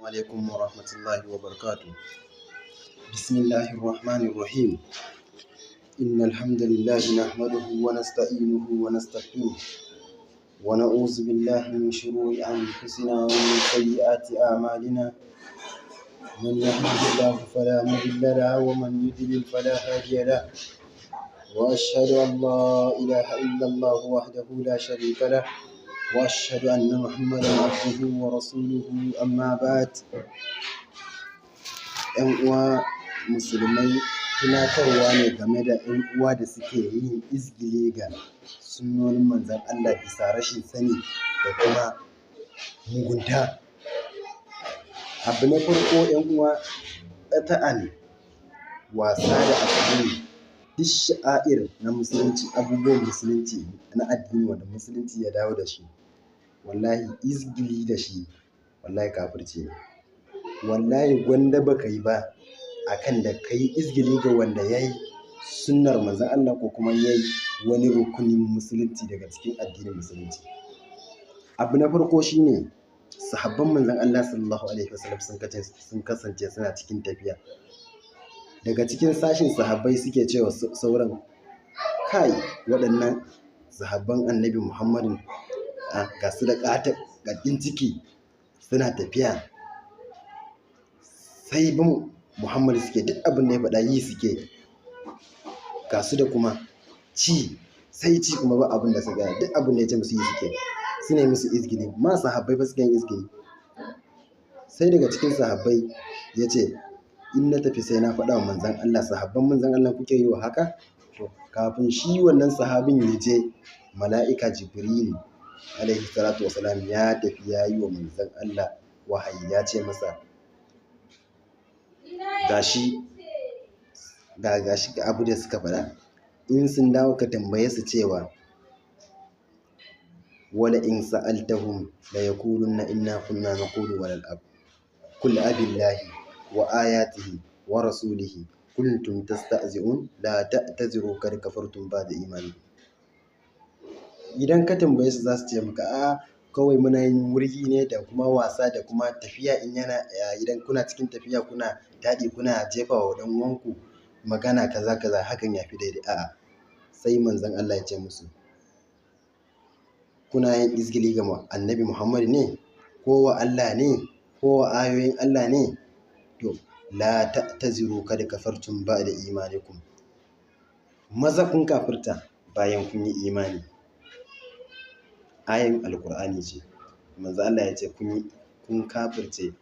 عليكم ورحمة الله وبركاته. بسم الله الرحمن الرحيم. إن الحمد لله نحمده ونستعينه ونستغفره ونعوذ بالله من شرور أنفسنا ومن سيئات أعمالنا. من يهده الله فلا مضل له ومن يضلل فلا هادي له. وأشهد أن لا إله إلا الله وحده لا شريك له وأشهد أن محمدا عبده ورسوله. أما بعد. ‘Yan uwa musulmai, tunatarwa ne game da ‘yan uwa da suke yin izgili ga sunnonin manzon Allah bisa rashin sani da kuma mugunta. Abu na farko ‘yan uwa, ƙata'an wasa da addini, duk sha'air na musulunci, abubuwan musulunci na addini wanda musulunci ya dawo da shi, wallahi izgili da shi wallahi kafirci ne. Wallahi gwanda baka yi ba akan da ka yi izgili ga wanda ya yi sunnar manzon Allah ko kuma ya yi wani rukunin musulunci daga cikin addinin musulunci. Abu na farko shine sahabban manzon Allah sallallahu alaihi wasallam sun kasance suna cikin tafiya. Daga cikin sashin sahabbai suke cewa sauran, kai waɗannan sahabban annabi Muhammadin ga su da ƙaƙƙin ciki suna tafiya, sai bin Muhammadu suke, duk abin da ya faɗa yi suke, ga su da kuma ci sai ci kuma ba abin da suka yi, duk abin da ya ce musu yi suke, suna yi musu izgili. Ma sahabbai ba suke yin izgili. Sai daga cikin sahabbai ya ce, in na tafi sai na faɗa wa manzon Allah, sahabban manzon Allah kuke yi wa haka? To kafin shi wannan sahabin ya je, mala'ika Jibrilu alaihi salatu wasalam ya tafi ya yi wa manzon Allah wahayi, ya ce masa gashi ga abu da suka faɗa, in sun dawo ka tambaye su cewa wala in sa'altahum la yaqulunna inna kunna naqulu wa nal'ab qul abillahi wa ayatihi wa rasulihi kuntum tastahzi'un la ta'taziru kad kafartum ba'da imanikum. Idan ka tambaye su za su ce maka kawai muna yin wurgi ne da kuma wasa da kuma tafiya, idan kuna cikin tafiya kuna taɗi kuna jefa wa ɗan uwanku magana kaza kaza, hakan ya fi daidai. A'a, sai manzon Allah ya ce musu, kuna yin izgili ga annabi Muhammad ne ko wa Allah ne ko wa ayoyin Allah ne? To la ta'taziru kad kafartum ba'da imanikum, maza kun kafirta bayan kun yi imani. Ayan alkur'ani ce, manzo Allah ya ce kun kafirce